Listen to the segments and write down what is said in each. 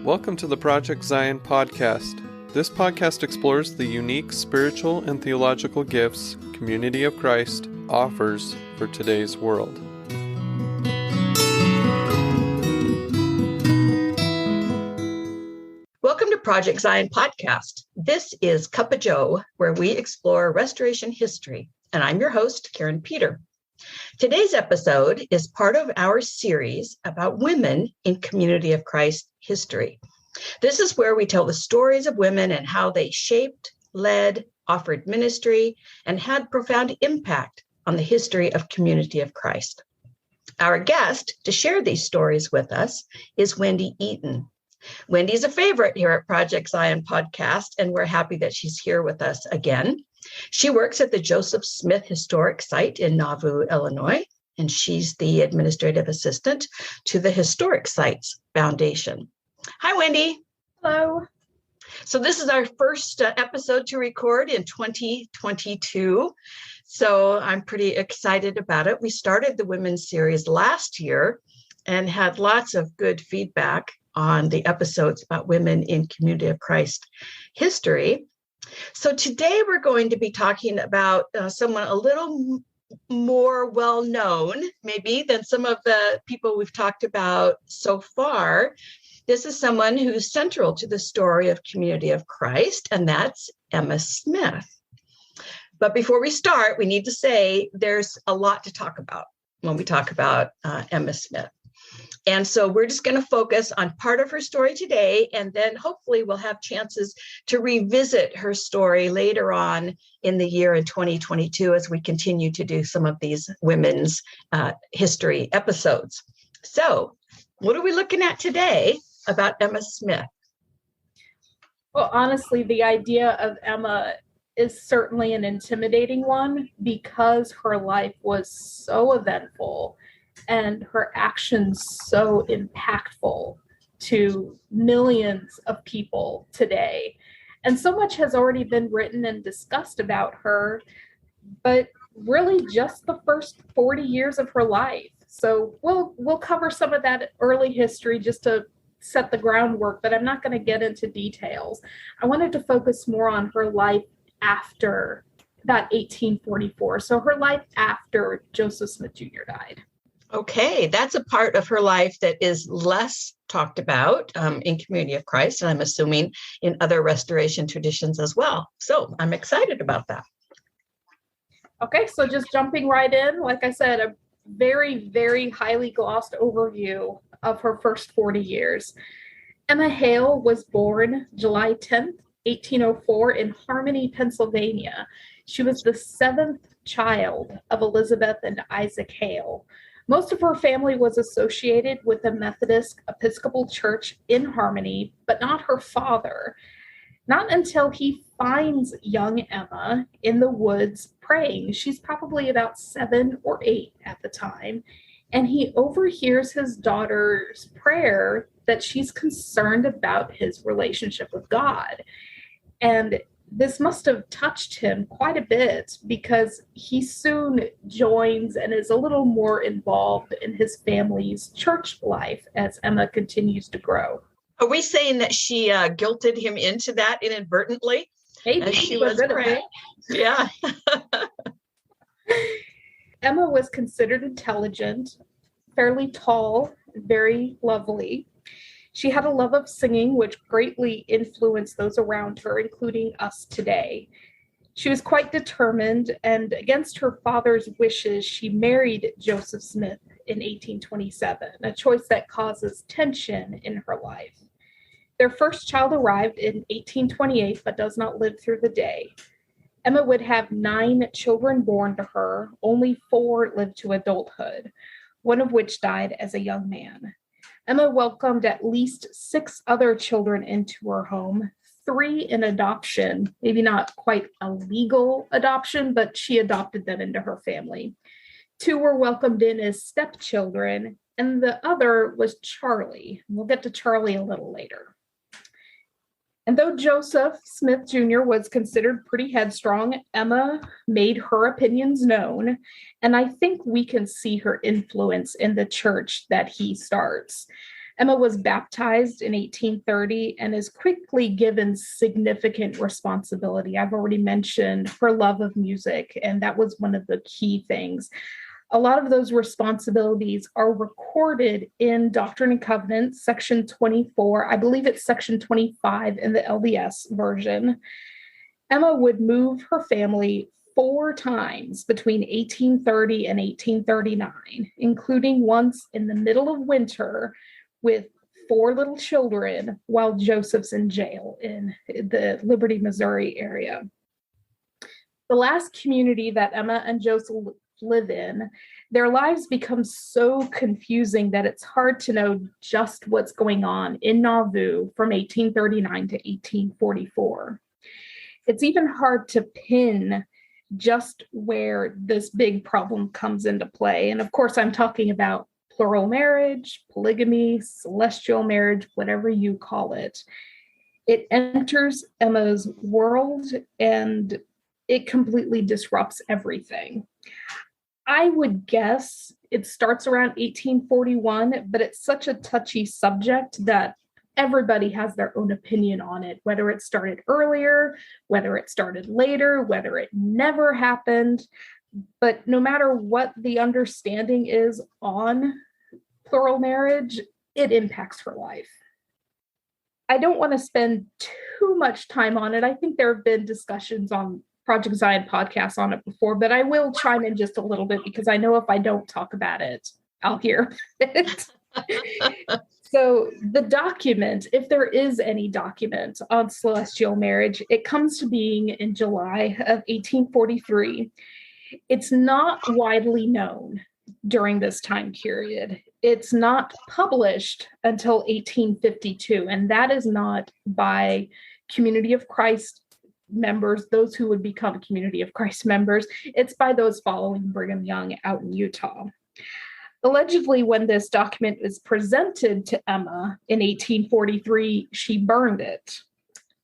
Welcome to the Project Zion podcast. This podcast explores the unique spiritual and theological gifts Community of Christ offers for today's world. Welcome to Project Zion podcast. This is Cuppa Joe, where we explore restoration history, and I'm your host, Karin Peter. Today's episode is part of our series about women in Community of Christ history. This is where we tell the stories of women and how they shaped, led, offered ministry, and had profound impact on the history of Community of Christ. Our guest to share these stories with us is Wendy Eaton. Wendy's a favorite here at Project Zion podcast, and we're happy that she's here with us again. She works at the Joseph Smith Historic Site in Nauvoo, Illinois, and she's the administrative assistant to the Historic Sites Foundation. Hi, Wendy. Hello. So this is our first episode to record in 2022. So I'm pretty excited about it. We started the women's series last year and had lots of good feedback on the episodes about women in Community of Christ history. So today we're going to be talking about someone a little more well-known, maybe, than some of the people we've talked about so far. This is someone who's central to the story of Community of Christ, and that's Emma Smith. But before we start, we need to say there's a lot to talk about when we talk about Emma Smith. And so we're just going to focus on part of her story today, and then hopefully we'll have chances to revisit her story later on in the year in 2022 as we continue to do some of these women's history episodes. So what are we looking at today about Emma Smith? Well, honestly, the idea of Emma is certainly an intimidating one because her life was so eventful and her actions so impactful to millions of people today. And so much has already been written and discussed about her, but really just the first 40 years of her life. So we'll cover some of that early history just to set the groundwork, but I'm not going to get into details. I wanted to focus more on her life after that 1844. So her life after Joseph Smith Jr. died. Okay, that's a part of her life that is less talked about in Community of Christ, and I'm assuming in other restoration traditions as well. So I'm excited about that. Okay, so just jumping right in, like I said, a very, very highly glossed overview of her first 40 years. Emma Hale was born July 10th, 1804 in Harmony, Pennsylvania. She was the seventh child of Elizabeth and Isaac Hale. Most of her family was associated with the Methodist Episcopal Church in Harmony, but not her father. Not until he finds young Emma in the woods praying. She's probably about 7 or 8 at the time. And he overhears his daughter's prayer that she's concerned about his relationship with God. And this must have touched him quite a bit because he soon joins and is a little more involved in his family's church life as Emma continues to grow. Are we saying that she guilted him into that inadvertently? Maybe she was praying. Yeah. Emma was considered intelligent, fairly tall, very lovely. She had a love of singing, which greatly influenced those around her, including us today. She was quite determined, and against her father's wishes, she married Joseph Smith in 1827, a choice that causes tension in her life. Their first child arrived in 1828, but does not live through the day. Emma would have 9 children born to her, only 4 lived to adulthood, one of which died as a young man. Emma welcomed at least 6 other children into her home, 3 in adoption, maybe not quite a legal adoption, but she adopted them into her family. 2 were welcomed in as stepchildren, and the other was Charlie. We'll get to Charlie a little later. And though Joseph Smith Jr. was considered pretty headstrong, Emma made her opinions known, and I think we can see her influence in the church that he starts. Emma was baptized in 1830 and is quickly given significant responsibility. I've already mentioned her love of music, and that was one of the key things. A lot of those responsibilities are recorded in Doctrine and Covenants, section 24. I believe it's section 25 in the LDS version. Emma would move her family 4 times between 1830 and 1839, including once in the middle of winter with 4 little children while Joseph's in jail in the Liberty, Missouri area. The last community that Emma and Joseph live in, their lives become so confusing that it's hard to know just what's going on in Nauvoo from 1839 to 1844. It's even hard to pin just where this big problem comes into play. And of course, I'm talking about plural marriage, polygamy, celestial marriage, whatever you call it. It enters Emma's world and it completely disrupts everything. I would guess it starts around 1841, but it's such a touchy subject that everybody has their own opinion on it, whether it started earlier, whether it started later, whether it never happened. But no matter what the understanding is on plural marriage, it impacts her life. I don't want to spend too much time on it. I think there have been discussions on Project Zion podcasts on it before, but I will chime in just a little bit because I know if I don't talk about it, I'll hear it. So the document, if there is any document on celestial marriage, it comes to being in July of 1843. It's not widely known during this time period. It's not published until 1852, and that is not by Community of Christ members, those who would become Community of Christ members. It's by those following Brigham Young out in Utah. Allegedly, when this document is presented to Emma in 1843, she burned it.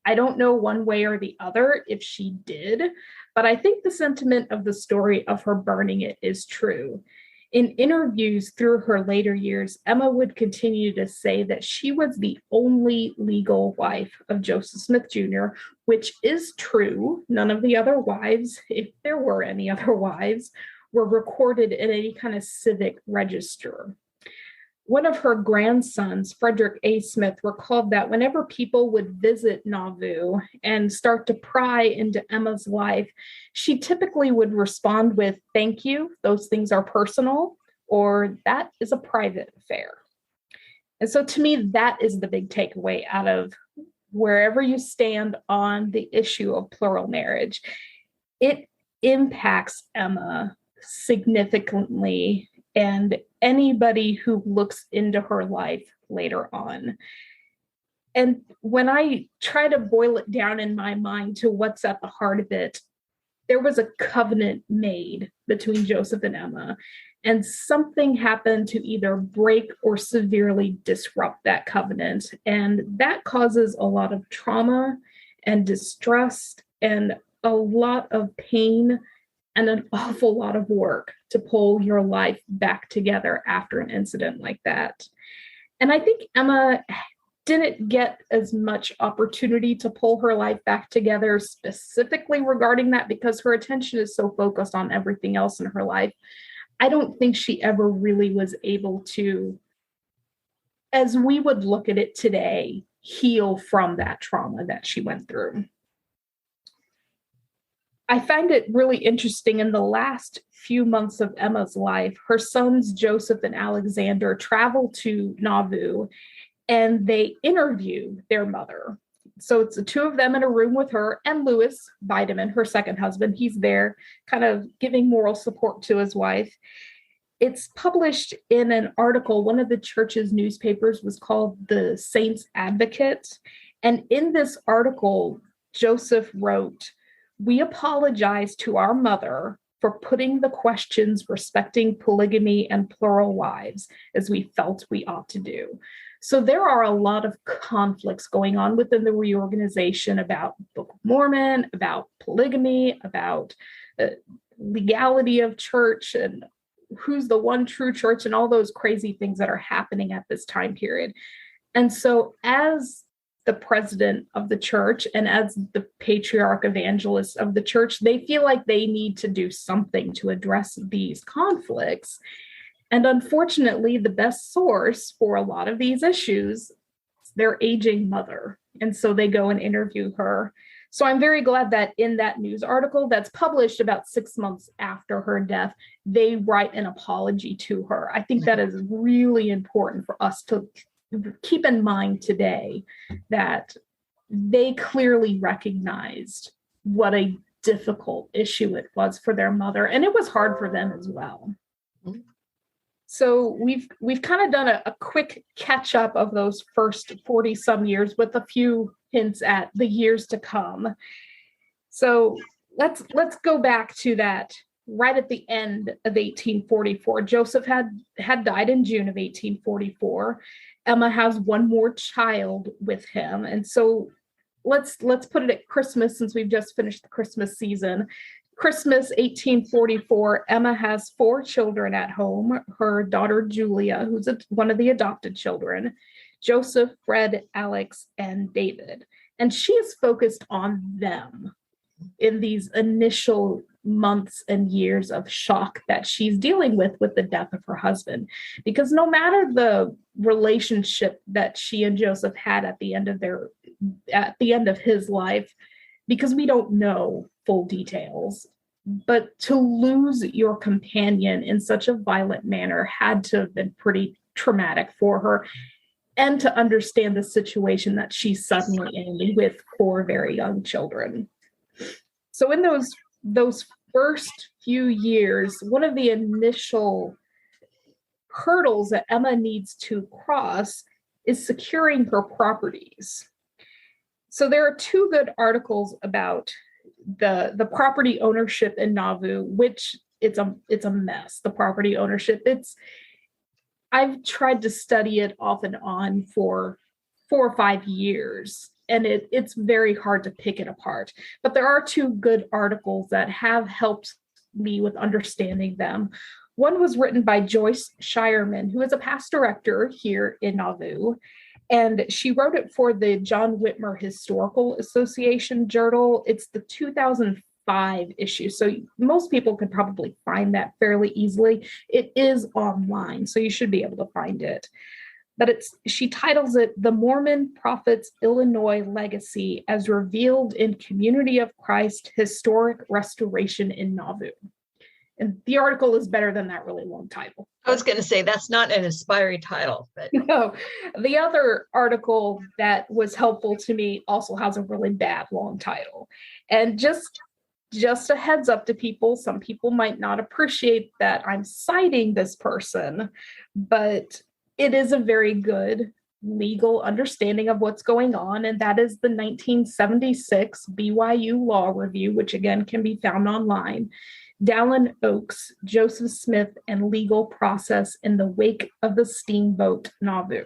I don't know one way or the other if she did, but I think the sentiment of the story of her burning it is true. In interviews through her later years, Emma would continue to say that she was the only legal wife of Joseph Smith Jr., which is true. None of the other wives, if there were any other wives, were recorded in any kind of civic register. One of her grandsons, Frederick A. Smith, recalled that whenever people would visit Nauvoo and start to pry into Emma's life, she typically would respond with, "Thank you, those things are personal," or "That is a private affair." And so to me, that is the big takeaway out of wherever you stand on the issue of plural marriage. It impacts Emma significantly and anybody who looks into her life later on. And when I try to boil it down in my mind to what's at the heart of it, there was a covenant made between Joseph and Emma, and something happened to either break or severely disrupt that covenant. And that causes a lot of trauma and distress and a lot of pain and an awful lot of work to pull your life back together after an incident like that. And I think Emma didn't get as much opportunity to pull her life back together specifically regarding that because her attention is so focused on everything else in her life. I don't think she ever really was able to, as we would look at it today, heal from that trauma that she went through. I find it really interesting in the last few months of Emma's life, her sons, Joseph and Alexander, travel to Nauvoo and they interview their mother. So it's the 2 of them in a room with her and Louis Bideman, her second husband. He's there kind of giving moral support to his wife. It's published in an article. One of the church's newspapers was called the Saints Advocate. And in this article, Joseph wrote, "We apologize to our mother for putting the questions respecting polygamy and plural wives as we felt we ought to do." So there are a lot of conflicts going on within the reorganization about Book of Mormon, about polygamy, about legality of church, and who's the one true church and all those crazy things that are happening at this time period. And so as the president of the church and as the patriarch evangelist of the church, they feel like they need to do something to address these conflicts. And unfortunately, the best source for a lot of these issues is their aging mother. And so they go and interview her. So I'm very glad that in that news article that's published about 6 months after her death, they write an apology to her. I think that is really important for us to keep in mind today, that they clearly recognized what a difficult issue it was for their mother, and it was hard for them as well. So we've kind of done a quick catch up of those first 40 some years with a few hints at the years to come. So let's go back to that right at the end of 1844. Joseph had died in June of 1844. Emma has one more child with him. And so let's put it at Christmas, since we've just finished the Christmas season. Christmas 1844, Emma has 4 children at home. Her daughter Julia, who's one of the adopted children, Joseph, Fred, Alex, and David. And she is focused on them in these initial months and years of shock that she's dealing with the death of her husband. Because no matter the relationship that she and Joseph had at the end of his life, because we don't know full details, but to lose your companion in such a violent manner had to have been pretty traumatic for her, and to understand the situation that she's suddenly in with 4 very young children. So in those first few years, one of the initial hurdles that Emma needs to cross is securing her properties. So there are 2 good articles about the property ownership in Nauvoo, which it's a mess. The property ownership, I've tried to study it off and on for 4 or 5 years, and it's very hard to pick it apart. But there are 2 good articles that have helped me with understanding them. One was written by Joyce Shireman, who is a past director here in Nauvoo, and she wrote it for the John Whitmer Historical Association Journal. It's the 2005 issue, so most people could probably find that fairly easily. It is online, so you should be able to find it. But she titles it "The Mormon Prophet's Illinois Legacy as Revealed in Community of Christ Historic Restoration in Nauvoo." And the article is better than that really long title. I was going to say that's not an inspiring title. But no, the other article that was helpful to me also has a really bad long title. And just a heads up to people, some people might not appreciate that I'm citing this person, but it is a very good legal understanding of what's going on, and that is the 1976 BYU Law Review, which again can be found online. Dallin Oaks, Joseph Smith, and Legal Process in the Wake of the Steamboat Nauvoo.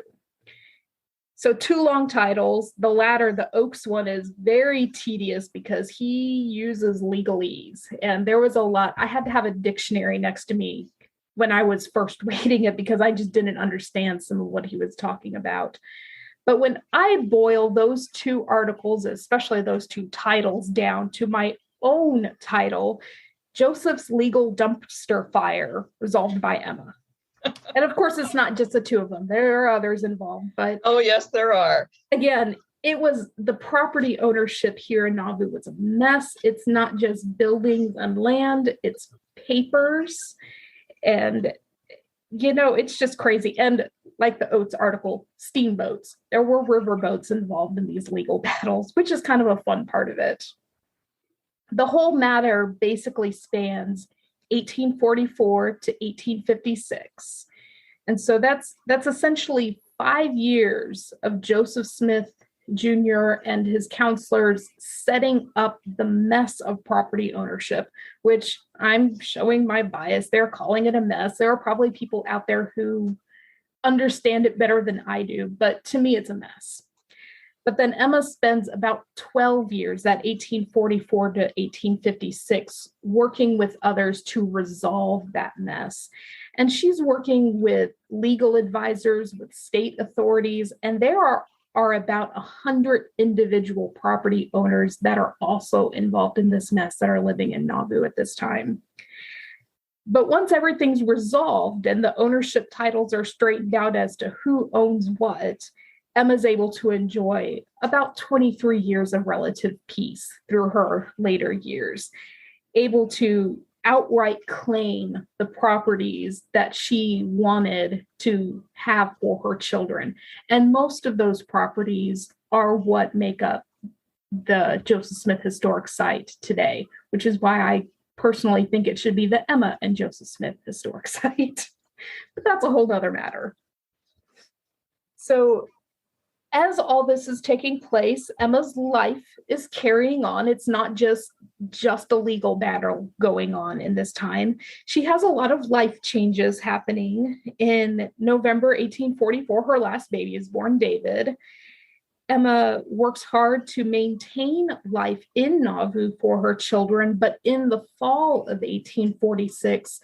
So 2 long titles. The latter, the Oaks one, is very tedious because he uses legalese. And there was a lot. I had to have a dictionary next to me when I was first reading it because I just didn't understand some of what he was talking about. But when I boil those 2 articles, especially those 2 titles, down to my own title, Joseph's Legal Dumpster Fire, resolved by Emma. And of course, it's not just the 2 of them. There are others involved. But oh, yes, there are. Again, it was the property ownership here in Nauvoo was a mess. It's not just buildings and land, it's papers. And, it's just crazy. And like the Oates article, steamboats. There were riverboats involved in these legal battles, which is kind of a fun part of it. The whole matter basically spans 1844 to 1856. And so that's essentially 5 years of Joseph Smith Jr. and his counselors setting up the mess of property ownership, which I'm showing my bias. They're calling it a mess. There are probably people out there who understand it better than I do, but to me, it's a mess. But then Emma spends about 12 years, that 1844 to 1856, working with others to resolve that mess. And she's working with legal advisors, with state authorities, and there are about 100 individual property owners that are also involved in this mess that are living in Nauvoo at this time. But once everything's resolved and the ownership titles are straightened out as to who owns what, Emma's able to enjoy about 23 years of relative peace through her later years, able to outright claim the properties that she wanted to have for her children. And most of those properties are what make up the Joseph Smith Historic Site today, which is why I personally think it should be the Emma and Joseph Smith Historic Site. But that's a whole other matter. So as all this is taking place, Emma's life is carrying on. It's not just a legal battle going on in this time. She has a lot of life changes happening. In November 1844, her last baby is born, David. Emma works hard to maintain life in Nauvoo for her children, but in the fall of 1846,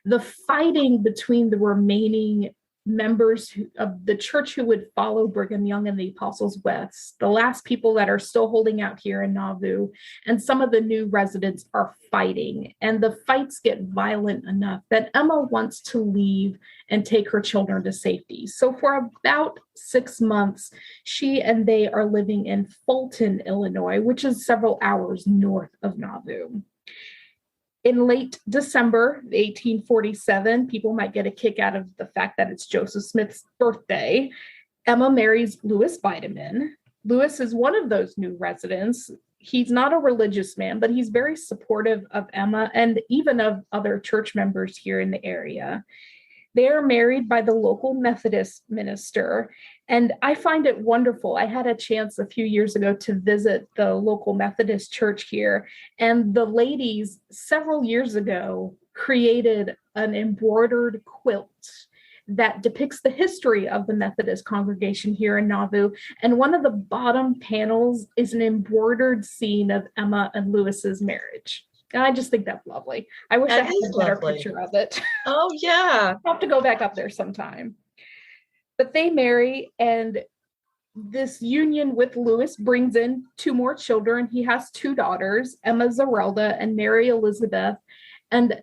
the fighting between the remaining members of the church who would follow Brigham Young and the Apostles' West, the last people that are still holding out here in Nauvoo, and some of the new residents are fighting. And the fights get violent enough that Emma wants to leave and take her children to safety. So for about 6 months, she and they are living in Fulton, Illinois, which is several hours north of Nauvoo. In late December 1847, people might get a kick out of the fact that it's Joseph Smith's birthday. Emma marries Louis Bideman. Louis is one of those new residents. He's not a religious man, but he's very supportive of Emma and even of other church members here in the area. They are married by the local Methodist minister, and I find it wonderful. I had a chance a few years ago to visit the local Methodist church here, and the ladies several years ago created an embroidered quilt that depicts the history of the Methodist congregation here in Nauvoo. And one of the bottom panels is an embroidered scene of Emma and Louis's marriage. And I just think that's lovely. I wish I had a better picture of it. Oh, yeah. I'll have to go back up there sometime. But they marry, and this union with Louis brings in 2 more children. He has 2 daughters, Emma Zerelda and Mary Elizabeth. And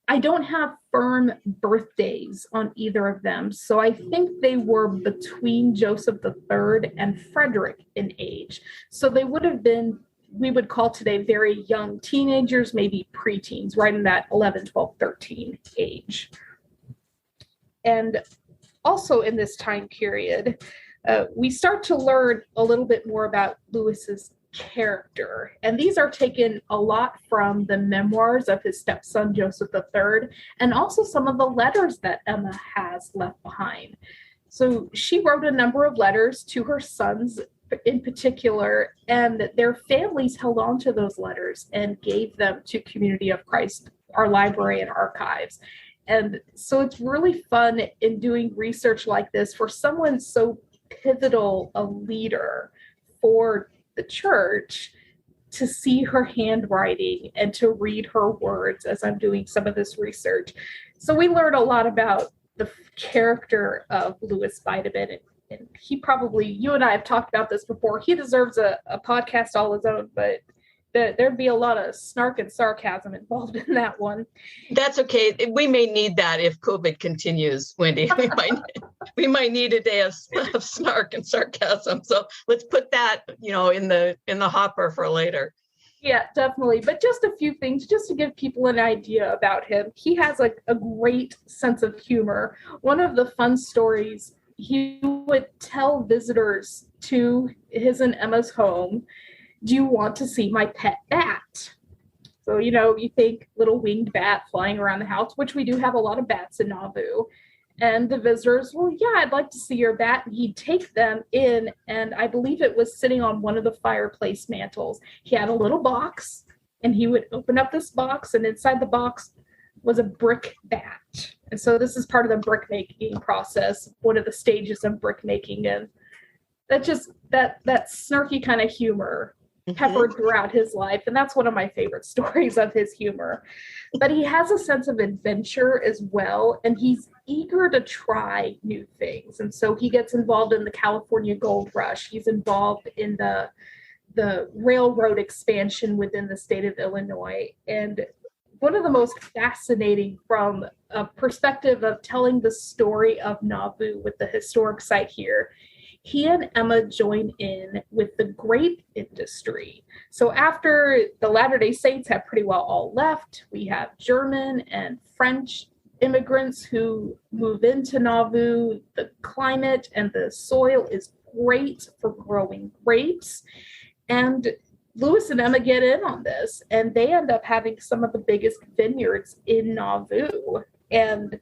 I don't have firm birthdays on either of them. So I think they were between Joseph III and Frederick in age. So they would have been, we would call today, very young teenagers, maybe preteens, right in that 11, 12, 13 age. And also in this time period, we start to learn a little bit more about Louis's character. And these are taken a lot from the memoirs of his stepson, Joseph III, and also some of the letters that Emma has left behind. So she wrote a number of letters to her sons in particular, and their families held on to those letters and gave them to Community of Christ, our library and archives. And so it's really fun in doing research like this for someone so pivotal a leader for the church to see her handwriting and to read her words as I'm doing some of this research. So we learned a lot about the character of Louis Bideman, and he probably, you and I have talked about this before, he deserves a podcast all his own, but there'd be a lot of snark and sarcasm involved in that one. That's okay. We may need that if COVID continues, Wendy. We might need a day of snark and sarcasm. So let's put that, in the hopper for later. Yeah, definitely. But just a few things, just to give people an idea about him. He has a great sense of humor. One of the fun stories, he would tell visitors to his and Emma's home, "Do you want to see my pet bat?" So, you think little winged bat flying around the house, which we do have a lot of bats in Nauvoo. And the visitors, "Well, yeah, I'd like to see your bat." And he'd take them in, and I believe it was sitting on one of the fireplace mantles. He had a little box, and he would open up this box, and inside the box was a brick bat. And so this is part of the brick making process, one of the stages of brick making. And that snarky kind of humor peppered throughout his life. And that's one of my favorite stories of his humor. But he has a sense of adventure as well. And he's eager to try new things. And so he gets involved in the California Gold Rush. He's involved in the railroad expansion within the state of Illinois. And one of the most fascinating from a perspective of telling the story of Nauvoo with the historic site here, he and Emma join in with the grape industry. So after the Latter-day Saints have pretty well all left, we have German and French immigrants who move into Nauvoo. The climate and the soil is great for growing grapes. And Lewis and Emma get in on this, and they end up having some of the biggest vineyards in Nauvoo. And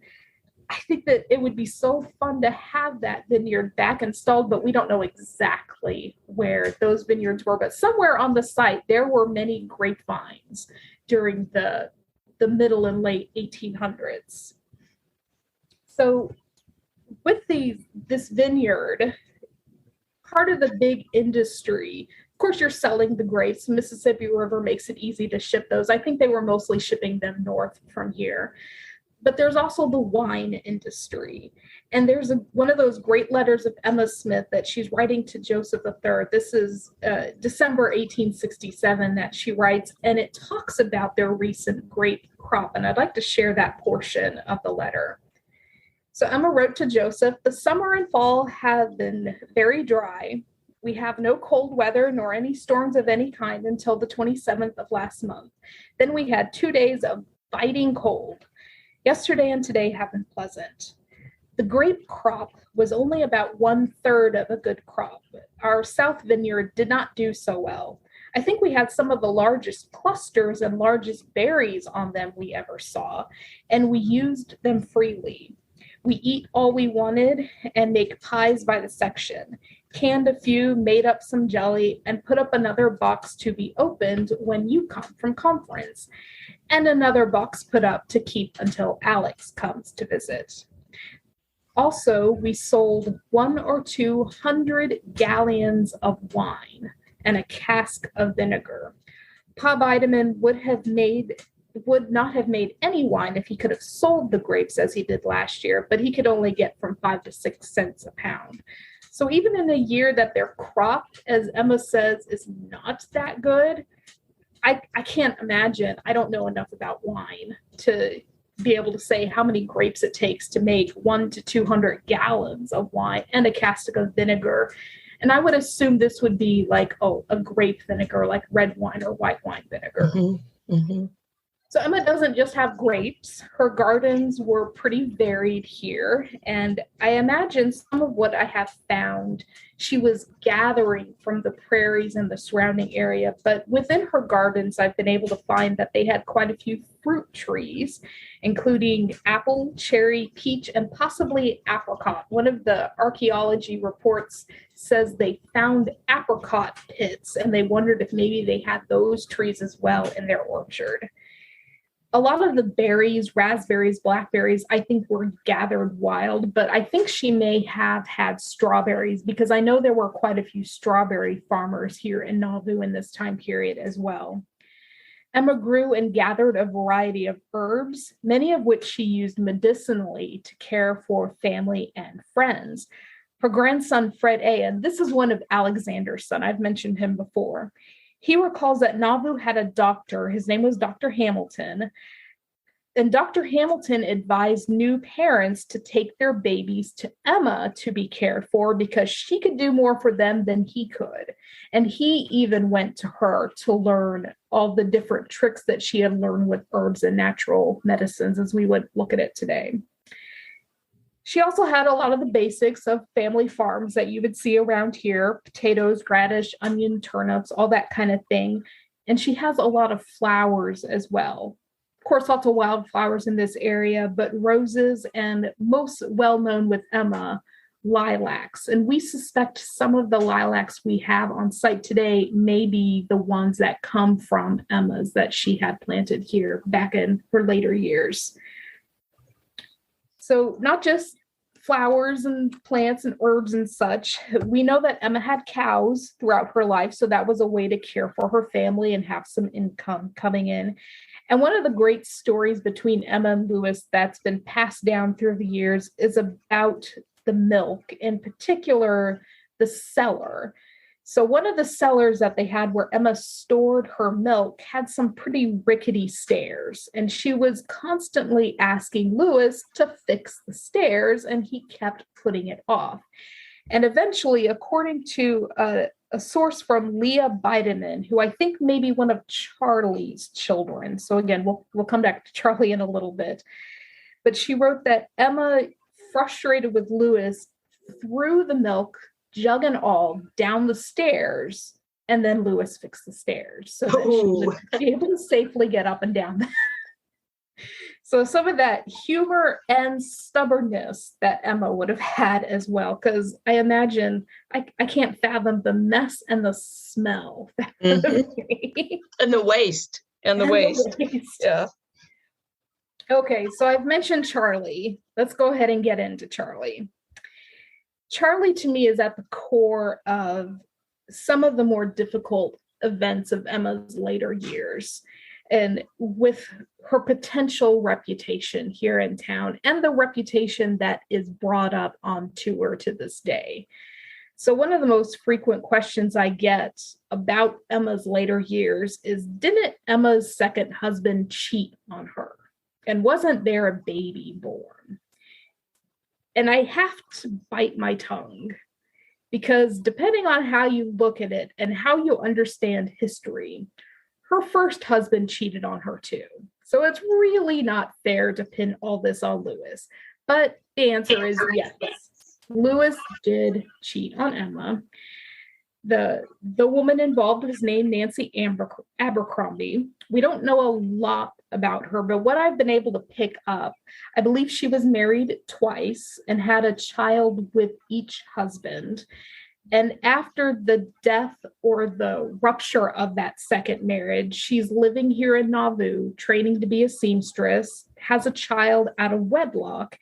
I think that it would be so fun to have that vineyard back installed, but we don't know exactly where those vineyards were. But somewhere on the site, there were many grapevines during the middle and late 1800s. So with this vineyard, part of the big industry, of course, you're selling the grapes. Mississippi River makes it easy to ship those. I think they were mostly shipping them north from here. But there's also the wine industry. And there's one of those great letters of Emma Smith that she's writing to Joseph III. This is December 1867 that she writes, and it talks about their recent grape crop. And I'd like to share that portion of the letter. So Emma wrote to Joseph, "The summer and fall have been very dry. We have no cold weather nor any storms of any kind until the 27th of last month. Then we had 2 days of biting cold. Yesterday and today have been pleasant. The grape crop was only about 1/3 of a good crop. Our south vineyard did not do so well. I think we had some of the largest clusters and largest berries on them we ever saw, and we used them freely. We eat all we wanted and make pies by the section, canned a few, made up some jelly, and put up another box to be opened when you come from conference, and another box put up to keep until Alex comes to visit. Also, we sold 100 or 200 gallons of wine and a cask of vinegar. Pa Bideman would not have made any wine if he could have sold the grapes as he did last year, but he could only get from 5 to 6 cents a pound. So even in a year that their crop, as Emma says, is not that good, I can't imagine. I don't know enough about wine to be able to say how many grapes it takes to make 100 to 200 gallons of wine and a cask of vinegar. And I would assume this would be like, a grape vinegar, like red wine or white wine vinegar. Mm-hmm. Mm-hmm. So Emma doesn't just have grapes. Her gardens were pretty varied here. And I imagine some of what I have found, she was gathering from the prairies and the surrounding area. But within her gardens, I've been able to find that they had quite a few fruit trees, including apple, cherry, peach, and possibly apricot. One of the archaeology reports says they found apricot pits, and they wondered if maybe they had those trees as well in their orchard. A lot of the berries, raspberries, blackberries, I think were gathered wild, but I think she may have had strawberries because I know there were quite a few strawberry farmers here in Nauvoo in this time period as well. Emma grew and gathered a variety of herbs, many of which she used medicinally to care for family and friends. Her grandson, Fred A., and this is one of Alexander's son, I've mentioned him before. He recalls that Nauvoo had a doctor, his name was Dr. Hamilton, and Dr. Hamilton advised new parents to take their babies to Emma to be cared for because she could do more for them than he could. And he even went to her to learn all the different tricks that she had learned with herbs and natural medicines as we would look at it today. She also had a lot of the basics of family farms that you would see around here: potatoes, radish, onion, turnips, all that kind of thing. And she has a lot of flowers as well. Of course, lots of wildflowers in this area, but roses and most well-known with Emma, lilacs. And we suspect some of the lilacs we have on site today may be the ones that come from Emma's that she had planted here back in her later years. So not just flowers and plants and herbs and such. We know that Emma had cows throughout her life, so that was a way to care for her family and have some income coming in. And one of the great stories between Emma and Lewis that's been passed down through the years is about the milk, in particular, the cellar. So one of the cellars that they had where Emma stored her milk had some pretty rickety stairs, and she was constantly asking Lewis to fix the stairs, and he kept putting it off. And eventually, according to a source from Leah Bideman, who I think may be one of Charlie's children. So again, we'll come back to Charlie in a little bit. But she wrote that Emma, frustrated with Lewis, threw the milk, jug and all, down the stairs, and then Lewis fixed the stairs so that she would be able to safely get up and down. So some of that humor and stubbornness that Emma would have had as well, because I imagine I can't fathom the mess and the smell. Mm-hmm. And the waste. The waste. Yeah. Okay, so I've mentioned Charlie. Let's go ahead and get into Charlie. Charlie, to me, is at the core of some of the more difficult events of Emma's later years, and with her potential reputation here in town and the reputation that is brought up on tour to this day. So one of the most frequent questions I get about Emma's later years is, didn't Emma's second husband cheat on her? And wasn't there a baby born? And I have to bite my tongue, because depending on how you look at it and how you understand history, her first husband cheated on her too. So it's really not fair to pin all this on Lewis. But the answer is yes. Lewis did cheat on Emma. The woman involved was named Nancy Abercrombie. We don't know a lot about her, but what I've been able to pick up, I believe she was married twice and had a child with each husband. And after the death or the rupture of that second marriage, she's living here in Nauvoo, training to be a seamstress, has a child out of wedlock,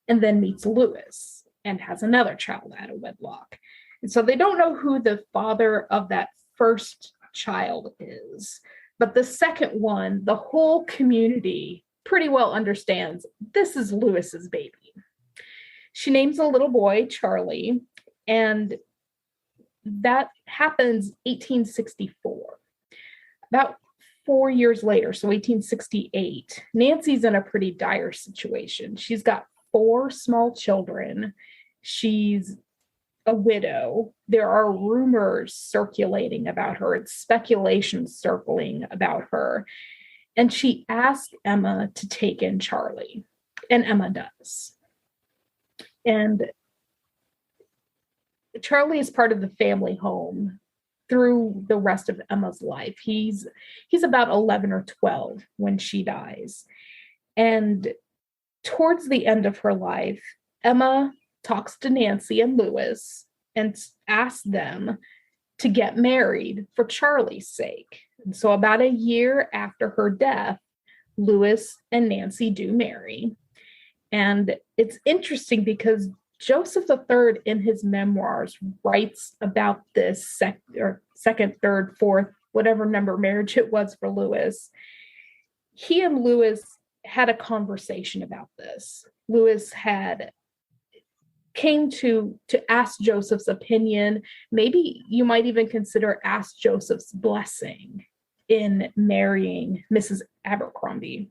and then meets Lewis and has another child out of wedlock. And so they don't know who the father of that first child is. But the second one, the whole community pretty well understands this is Lewis's baby. She names the little boy Charlie, and that happens 1864. About 4 years later, so 1868, Nancy's in a pretty dire situation. She's got 4 small children. She's a widow. There are rumors circulating about her. It's speculation circling about her. And she asked Emma to take in Charlie. And Emma does. And Charlie is part of the family home through the rest of Emma's life. He's about 11 or 12 when she dies. And towards the end of her life, Emma talks to Nancy and Lewis and asks them to get married for Charlie's sake. And so about a year after her death, Lewis and Nancy do marry. And it's interesting because Joseph III in his memoirs writes about this second, third, fourth, whatever number marriage it was for Lewis. He and Lewis had a conversation about this. Lewis came to ask Joseph's opinion. Maybe you might even consider ask Joseph's blessing in marrying Mrs. Abercrombie.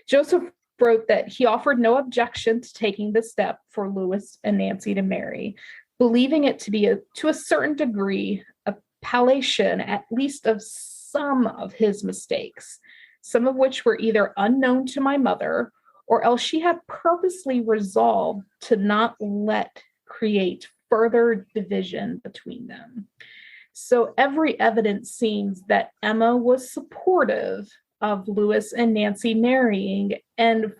Joseph wrote that he offered no objection to taking the step for Lewis and Nancy to marry, believing it to be to a certain degree a palliation, at least of some of his mistakes, some of which were either unknown to my mother, or else she had purposely resolved to not let create further division between them. So every evidence seems that Emma was supportive of Lewis and Nancy marrying, and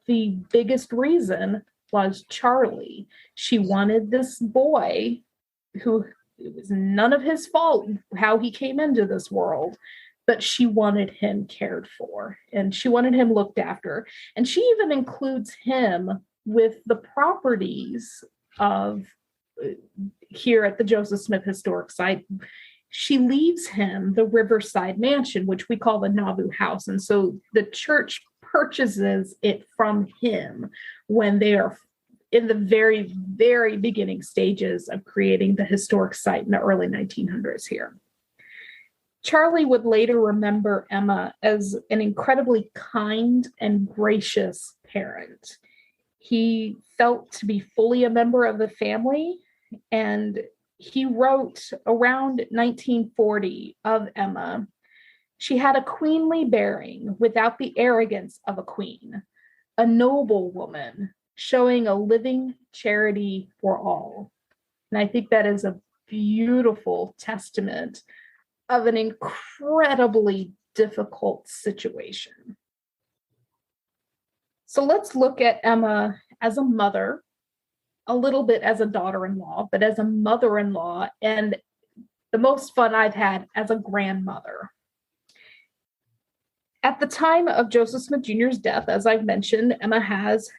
the biggest reason was Charlie. She wanted this boy who, it was none of his fault how he came into this world, but she wanted him cared for and she wanted him looked after. And she even includes him with the properties of here at the Joseph Smith Historic Site. She leaves him the Riverside Mansion, which we call the Nauvoo house. And so the church purchases it from him when they are in the very, very beginning stages of creating the historic site in the early 1900s here. Charlie would later remember Emma as an incredibly kind and gracious parent. He felt to be fully a member of the family, and he wrote around 1940 of Emma, "She had a queenly bearing without the arrogance of a queen, a noble woman, showing a living charity for all." And I think that is a beautiful testament of an incredibly difficult situation. So let's look at Emma as a mother, a little bit as a daughter-in-law, but as a mother-in-law, and the most fun I've had as a grandmother. At the time of Joseph Smith Jr.'s death, as I've mentioned, Emma has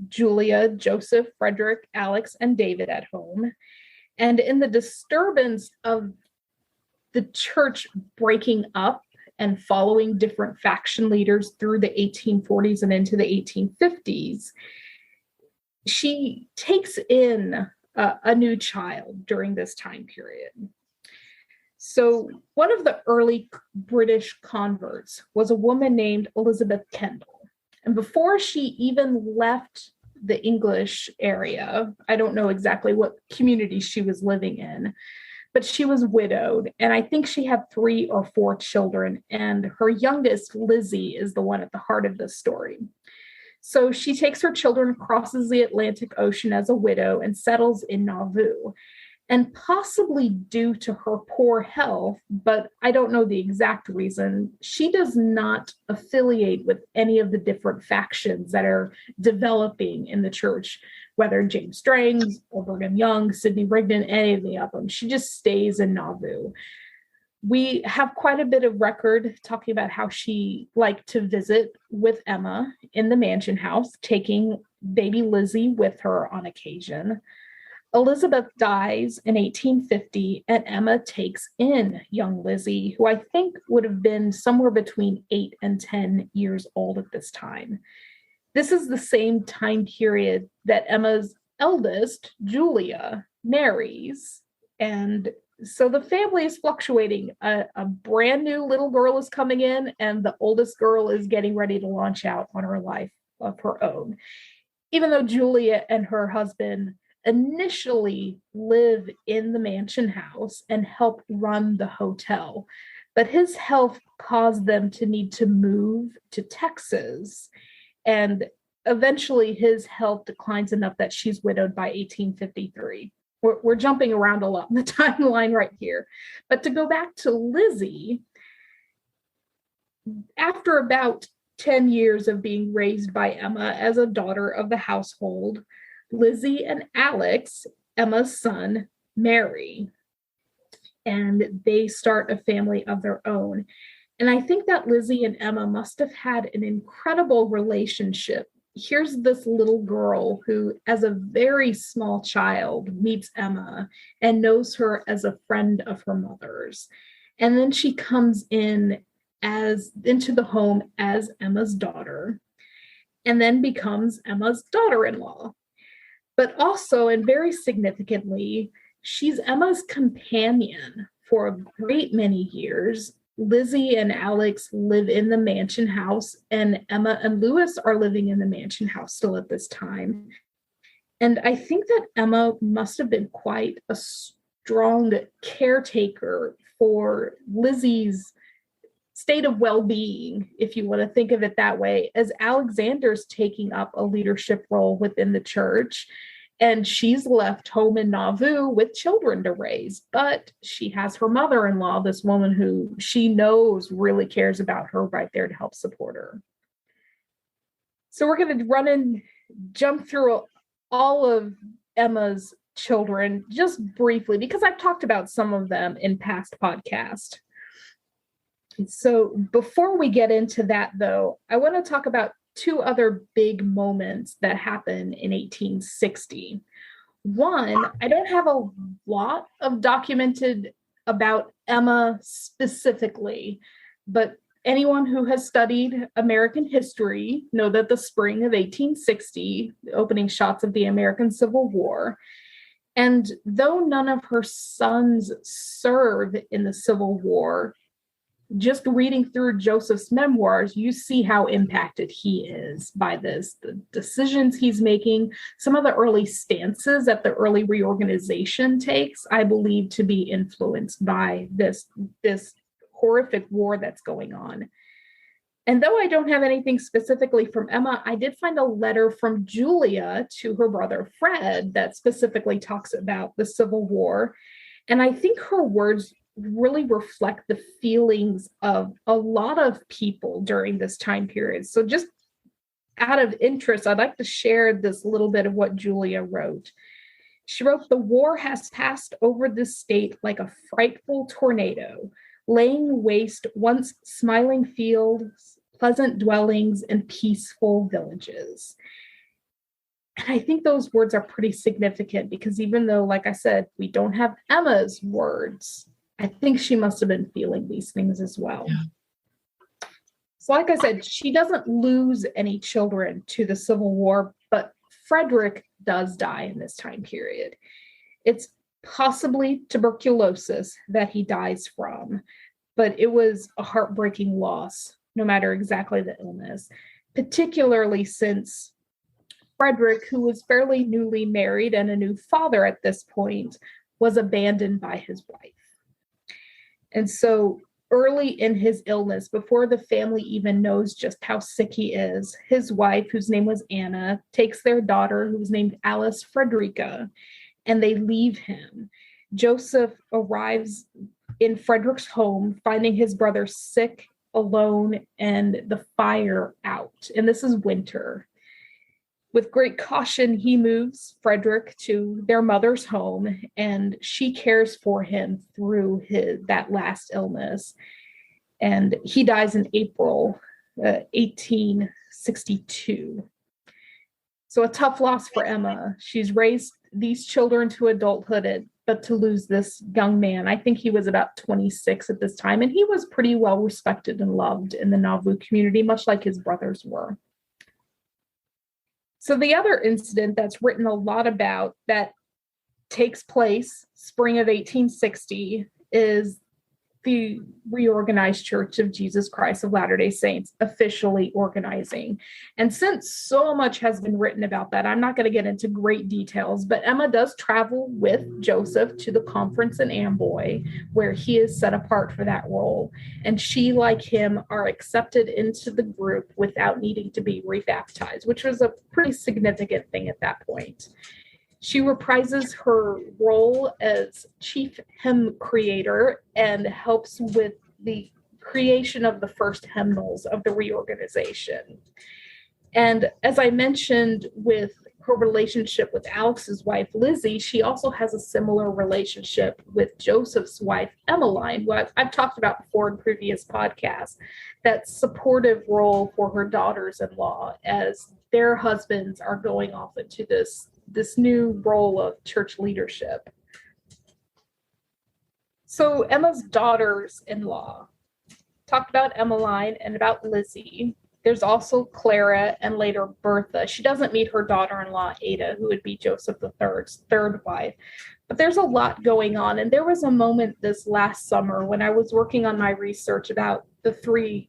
Julia, Joseph, Frederick, Alex, and David at home. And in the disturbance of the church breaking up and following different faction leaders through the 1840s and into the 1850s, she takes in a new child during this time period. So one of the early British converts was a woman named Elizabeth Kendall. And before she even left the English area, I don't know exactly what community she was living in, but she was widowed. And I think she had 3 or 4 children. And her youngest, Lizzie, is the one at the heart of this story. So she takes her children, crosses the Atlantic Ocean as a widow, and settles in Nauvoo. And possibly due to her poor health, but I don't know the exact reason, she does not affiliate with any of the different factions that are developing in the church, whether James Strang's or Brigham Young, Sidney Rigdon, any of them. She just stays in Nauvoo. We have quite a bit of record talking about how she liked to visit with Emma in the mansion house, taking baby Lizzie with her on occasion. Elizabeth dies in 1850, and Emma takes in young Lizzie, who I think would have been somewhere between 8 and 10 years old at this time. This is the same time period that Emma's eldest, Julia, marries. And so the family is fluctuating. A brand new little girl is coming in, and the oldest girl is getting ready to launch out on her life of her own. Even though Julia and her husband initially live in the mansion house and help run the hotel, but his health caused them to need to move to Texas. And eventually his health declines enough that she's widowed by 1853. We're jumping around a lot in the timeline right here. But to go back to Lizzie, after about 10 years of being raised by Emma as a daughter of the household, Lizzie and Alex, Emma's son, marry. And they start a family of their own. And I think that Lizzie and Emma must have had an incredible relationship. Here's this little girl who, as a very small child, meets Emma and knows her as a friend of her mother's. And then she comes into the home as Emma's daughter, and then becomes Emma's daughter-in-law. But also, and very significantly, she's Emma's companion for a great many years. Lizzie and Alex live in the mansion house, and Emma and Louis are living in the mansion house still at this time. And I think that Emma must have been quite a strong caretaker for Lizzie's state of well-being, if you want to think of it that way, as Alexander's taking up a leadership role within the church. And she's left home in Nauvoo with children to raise. But she has her mother-in-law, this woman who she knows really cares about her, right there to help support her. So we're going to jump through all of Emma's children just briefly, because I've talked about some of them in past podcasts. So before we get into that, though, I want to talk about two other big moments that happened in 1860. One, I don't have a lot of documented about Emma specifically, but anyone who has studied American history know that the spring of 1860, the opening shots of the American Civil War, and though none of her sons serve in the Civil War, just reading through Joseph's memoirs, you see how impacted he is by this, the decisions he's making, some of the early stances that the early reorganization takes, I believe to be influenced by this horrific war that's going on. And though I don't have anything specifically from Emma, I did find a letter from Julia to her brother Fred that specifically talks about the Civil War. And I think her words really reflect the feelings of a lot of people during this time period. So just out of interest, I'd like to share this little bit of what Julia wrote. She wrote, "The war has passed over this state like a frightful tornado, laying waste once smiling fields, pleasant dwellings, and peaceful villages." And I think those words are pretty significant because even though, like I said, we don't have Emma's words, I think she must have been feeling these things as well. Yeah. So like I said, she doesn't lose any children to the Civil War, but Frederick does die in this time period. It's possibly tuberculosis that he dies from, but it was a heartbreaking loss, no matter exactly the illness, particularly since Frederick, who was fairly newly married and a new father at this point, was abandoned by his wife. And so early in his illness, before the family even knows just how sick he is, his wife, whose name was Anna, takes their daughter, who was named Alice Frederica, and they leave him. Joseph arrives in Frederick's home, finding his brother sick, alone, and the fire out. And this is winter. With great caution, he moves Frederick to their mother's home, and she cares for him through that last illness. And he dies in April 1862. So a tough loss for Emma. She's raised these children to adulthood, but to lose this young man, I think he was about 26 at this time, and he was pretty well respected and loved in the Nauvoo community, much like his brothers were. So the other incident that's written a lot about that takes place spring of 1860 is the Reorganized Church of Jesus Christ of Latter-day Saints officially organizing. And since so much has been written about that, I'm not going to get into great details, but Emma does travel with Joseph to the conference in Amboy, where he is set apart for that role. And she, like him, are accepted into the group without needing to be rebaptized, which was a pretty significant thing at that point. She reprises her role as chief hymn creator and helps with the creation of the first hymnals of the reorganization. And as I mentioned with her relationship with Alex's wife, Lizzie, she also has a similar relationship with Joseph's wife, Emmeline, who I've talked about before in previous podcasts, that supportive role for her daughters-in-law as their husbands are going off into this new role of church leadership. So Emma's daughters-in-law, talked about Emmeline and about Lizzie. There's also Clara and later Bertha. She doesn't meet her daughter-in-law, Ada, who would be Joseph III's third wife. But there's a lot going on. And there was a moment this last summer when I was working on my research about the three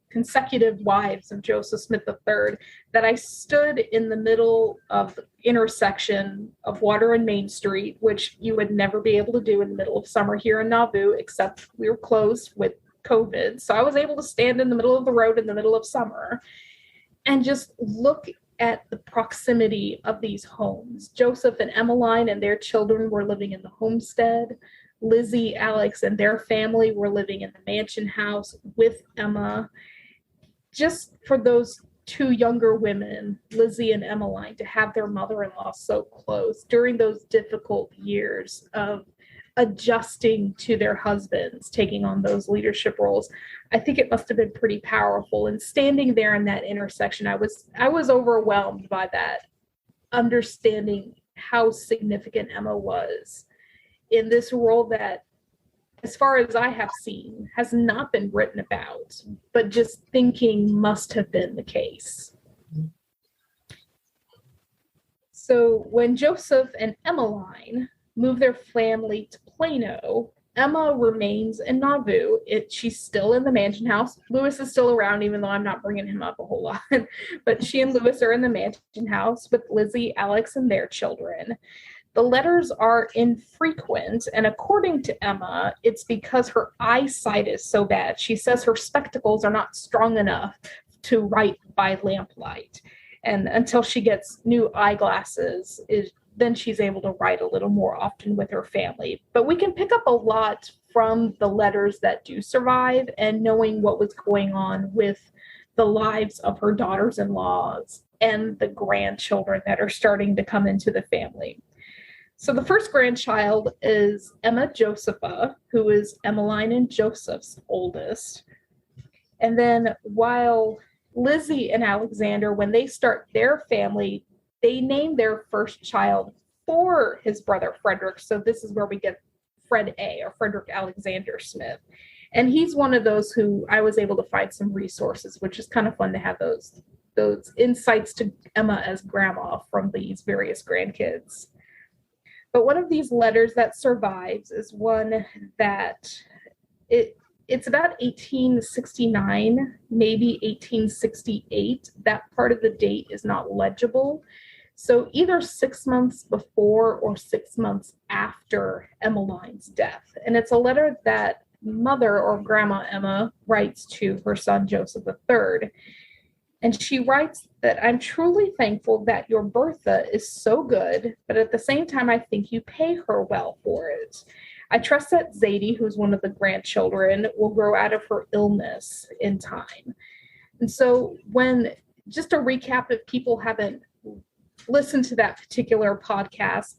consecutive wives of Joseph Smith III, that I stood in the middle of the intersection of Water and Main Street, which you would never be able to do in the middle of summer here in Nauvoo, except we were closed with COVID. So I was able to stand in the middle of the road in the middle of summer and just look at the proximity of these homes. Joseph and Emmeline and their children were living in the homestead. Lizzie, Alex, and their family were living in the mansion house with Emma. Just for those two younger women, Lizzie and Emmeline, to have their mother-in-law so close during those difficult years of adjusting to their husbands, taking on those leadership roles. I think it must have been pretty powerful. And standing there in that intersection, I was overwhelmed by that, understanding how significant Emma was in this role that, as far as I have seen, has not been written about, but just thinking must have been the case. So when Joseph and Emmeline move their family to Plano, Emma remains in Nauvoo. She's still in the mansion house. Lewis is still around, even though I'm not bringing him up a whole lot. But she and Lewis are in the mansion house with Lizzie, Alex, and their children. The letters are infrequent, and according to Emma, it's because her eyesight is so bad. She says her spectacles are not strong enough to write by lamplight. And until she gets new eyeglasses, then she's able to write a little more often with her family. But we can pick up a lot from the letters that do survive and knowing what was going on with the lives of her daughters-in-laws and the grandchildren that are starting to come into the family. So the first grandchild is Emma Josepha, who is Emmeline and Joseph's oldest. And then while Lizzie and Alexander, when they start their family, they name their first child for his brother Frederick. So this is where we get Fred A, or Frederick Alexander Smith. And he's one of those who I was able to find some resources, which is kind of fun to have those insights to Emma as grandma from these various grandkids. But one of these letters that survives is one that it's about 1869, maybe 1868. That part of the date is not legible. So either 6 months before or 6 months after Emmeline's death. And it's a letter that mother, or Grandma Emma, writes to her son Joseph III. And she writes that, "I'm truly thankful that your Bertha is so good, but at the same time, I think you pay her well for it. I trust that Zadie, who's one of the grandchildren, will grow out of her illness in time." And so just a recap, if people haven't listened to that particular podcast,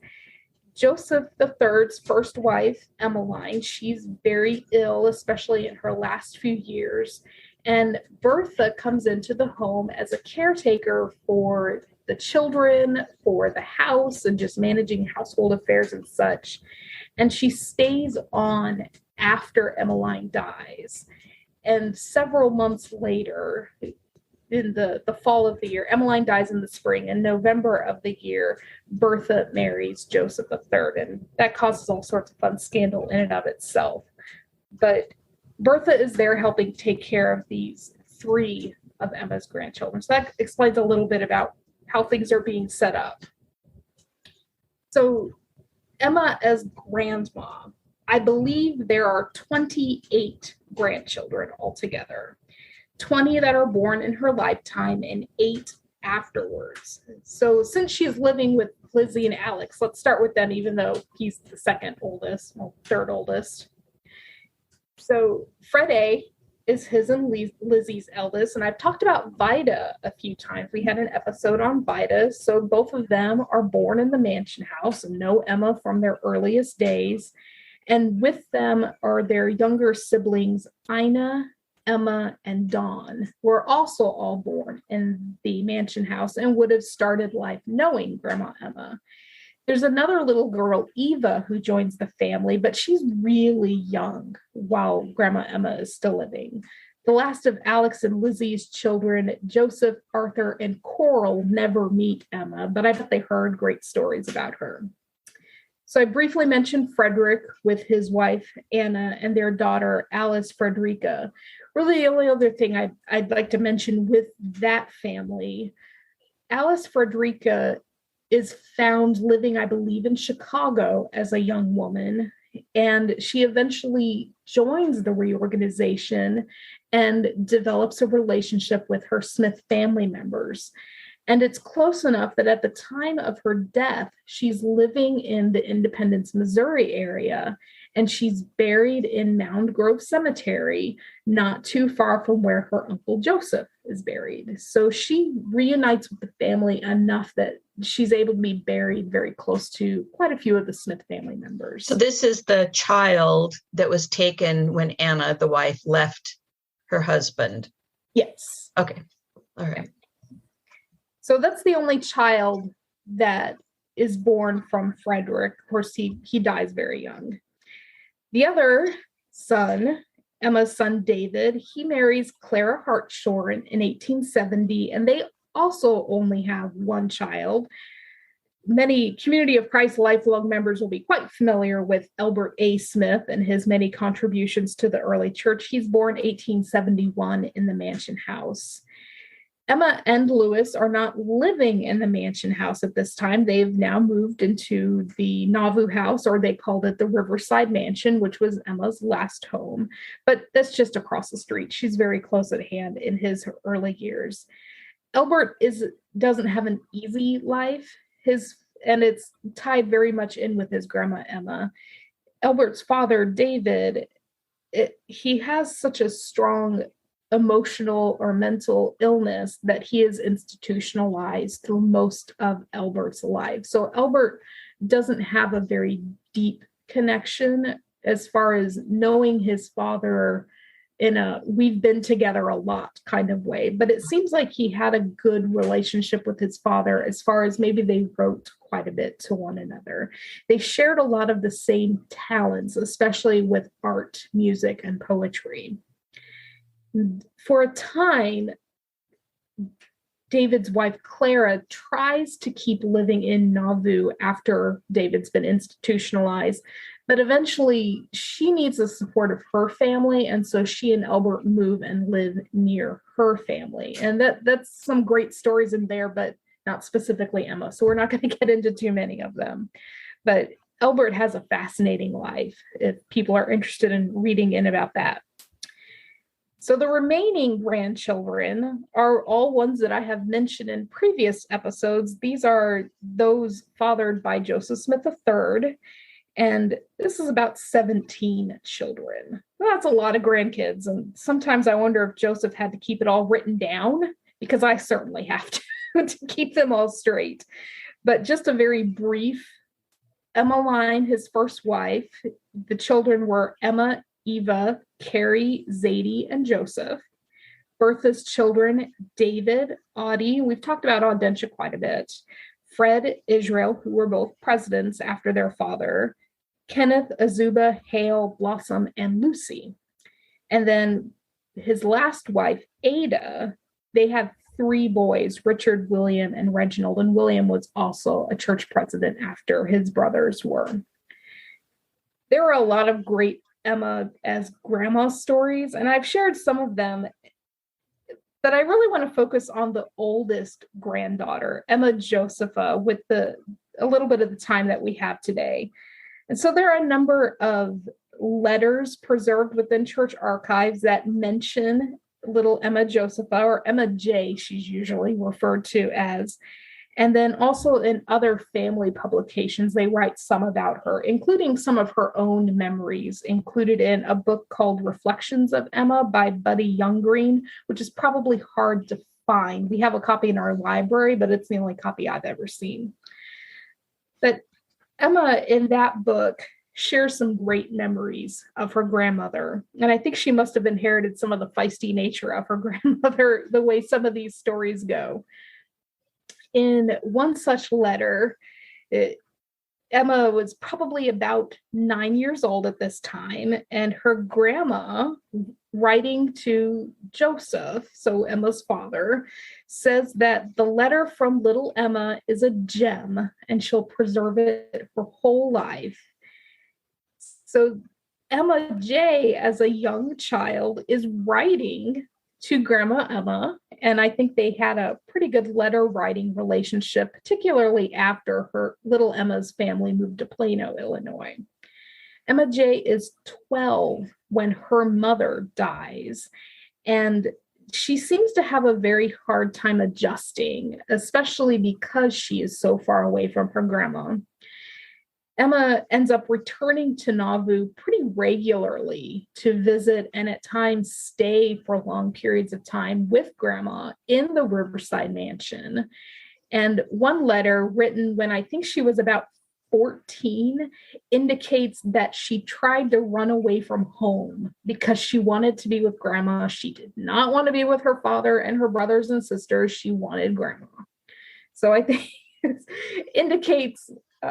Joseph III's first wife, Emmeline, she's very ill, especially in her last few years. And Bertha comes into the home as a caretaker for the children, for the house, and just managing household affairs and such. And she stays on after Emmeline dies. And several months later, in the fall of the year, Emmeline dies in the spring. In November of the year, Bertha marries Joseph III. And that causes all sorts of fun scandal in and of itself. But Bertha is there helping take care of these 3 of Emma's grandchildren. So that explains a little bit about how things are being set up. So Emma as grandma, I believe there are 28 grandchildren altogether, 20 that are born in her lifetime and 8 afterwards. So since she's living with Lizzie and Alex, let's start with them, even though he's the second oldest, well, third oldest. So Fred A is his and Lizzie's eldest, and I've talked about Vida a few times. We had an episode on Vida. So both of them are born in the mansion house and know Emma from their earliest days. And with them are their younger siblings, Ina, Emma, and Dawn, who are also all born in the mansion house and would have started life knowing Grandma Emma. There's another little girl, Eva, who joins the family, but she's really young while Grandma Emma is still living. The last of Alex and Lizzie's children, Joseph, Arthur, and Coral, never meet Emma, but I bet they heard great stories about her. So I briefly mentioned Frederick with his wife, Anna, and their daughter, Alice Frederica. Really, the only other thing I'd like to mention with that family, Alice Frederica is found living, I believe, in Chicago as a young woman, and she eventually joins the reorganization and develops a relationship with her Smith family members. And it's close enough that at the time of her death, she's living in the Independence, Missouri area, and she's buried in Mound Grove Cemetery, not too far from where her Uncle Joseph is buried. So she reunites with the family enough that she's able to be buried very close to quite a few of the Smith family members. So this is the child that was taken when Anna, the wife, left her husband. Yes. Okay. All right. So that's the only child that is born from Frederick. Of course, he dies very young. The other son, Emma's son David, he marries Clara Hartshorn in 1870, and they also only have one child. Many Community of Christ lifelong members will be quite familiar with Albert A. Smith and his many contributions to the early church. He's born 1871 in the Mansion House. Emma and Louis are not living in the Mansion House at this time. They've now moved into the Nauvoo house, or they called it the Riverside Mansion, which was Emma's last home. But that's just across the street. She's very close at hand in his early years. Albert doesn't have an easy life. And it's tied very much in with his grandma Emma. Albert's father, David, he has such a strong emotional or mental illness that he is institutionalized through most of Albert's life. So Albert doesn't have a very deep connection as far as knowing his father in a we've been together a lot kind of way. But it seems like he had a good relationship with his father as far as maybe they wrote quite a bit to one another. They shared a lot of the same talents, especially with art, music, and poetry. For a time, David's wife, Clara, tries to keep living in Nauvoo after David's been institutionalized, but eventually she needs the support of her family, and so she and Albert move and live near her family. And that's some great stories in there, but not specifically Emma, so we're not going to get into too many of them. But Albert has a fascinating life if people are interested in reading in about that. So the remaining grandchildren are all ones that I have mentioned in previous episodes. These are those fathered by Joseph Smith III, and this is about 17 children. That's a lot of grandkids, and sometimes I wonder if Joseph had to keep it all written down, because I certainly have to keep them all straight. But just a very brief, Emmeline, his first wife, the children were Emma, Eva, Carrie, Zadie, and Joseph. Bertha's children, David, Audie, we've talked about Audentia quite a bit, Fred, Israel, who were both presidents after their father, Kenneth, Azuba, Hale, Blossom, and Lucy. And then his last wife, Ada, they have 3 boys, Richard, William, and Reginald. And William was also a church president after his brothers were. There are a lot of great Emma as grandma stories, and I've shared some of them, but I really want to focus on the oldest granddaughter, Emma Josepha, with a little bit of the time that we have today. And so there are a number of letters preserved within church archives that mention little Emma Josepha, or Emma J, she's usually referred to as. And then also in other family publications, they write some about her, including some of her own memories, included in a book called Reflections of Emma by Buddy Younggreen, which is probably hard to find. We have a copy in our library, but it's the only copy I've ever seen. But Emma, in that book, shares some great memories of her grandmother. And I think she must have inherited some of the feisty nature of her grandmother, the way some of these stories go. In one such letter, Emma was probably about 9 years old at this time, and her grandma, writing to Joseph, so Emma's father, says that the letter from little Emma is a gem, and she'll preserve it her whole life. So Emma J, as a young child, is writing to Grandma Emma, and I think they had a pretty good letter writing relationship, particularly after her little Emma's family moved to Plano, Illinois. Emma J is 12 when her mother dies, and she seems to have a very hard time adjusting, especially because she is so far away from her grandma. Emma ends up returning to Nauvoo pretty regularly to visit and at times stay for long periods of time with grandma in the Riverside mansion. And one letter written when I think she was about 14 indicates that she tried to run away from home because she wanted to be with grandma. She did not want to be with her father and her brothers and sisters. She wanted grandma. So I think it indicates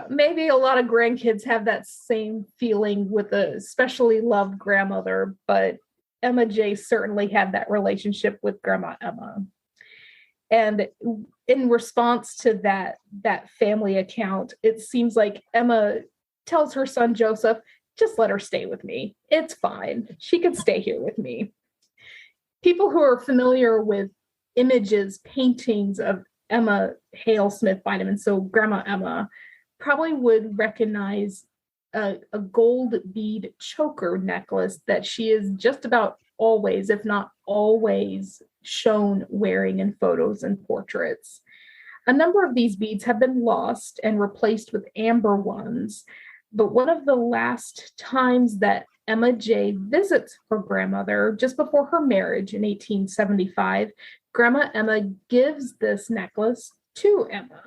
maybe a lot of grandkids have that same feeling with a especially loved grandmother, but Emma J certainly had that relationship with Grandma Emma. And in response to that family account, it seems like Emma tells her son Joseph, just let her stay with me. It's fine. She can stay here with me. People who are familiar with images, paintings of Emma Hale Smith Vitamin, so Grandma Emma, probably would recognize a gold bead choker necklace that she is just about always, if not always, shown wearing in photos and portraits. A number of these beads have been lost and replaced with amber ones, but one of the last times that Emma J visits her grandmother just before her marriage in 1875, Grandma Emma gives this necklace to Emma.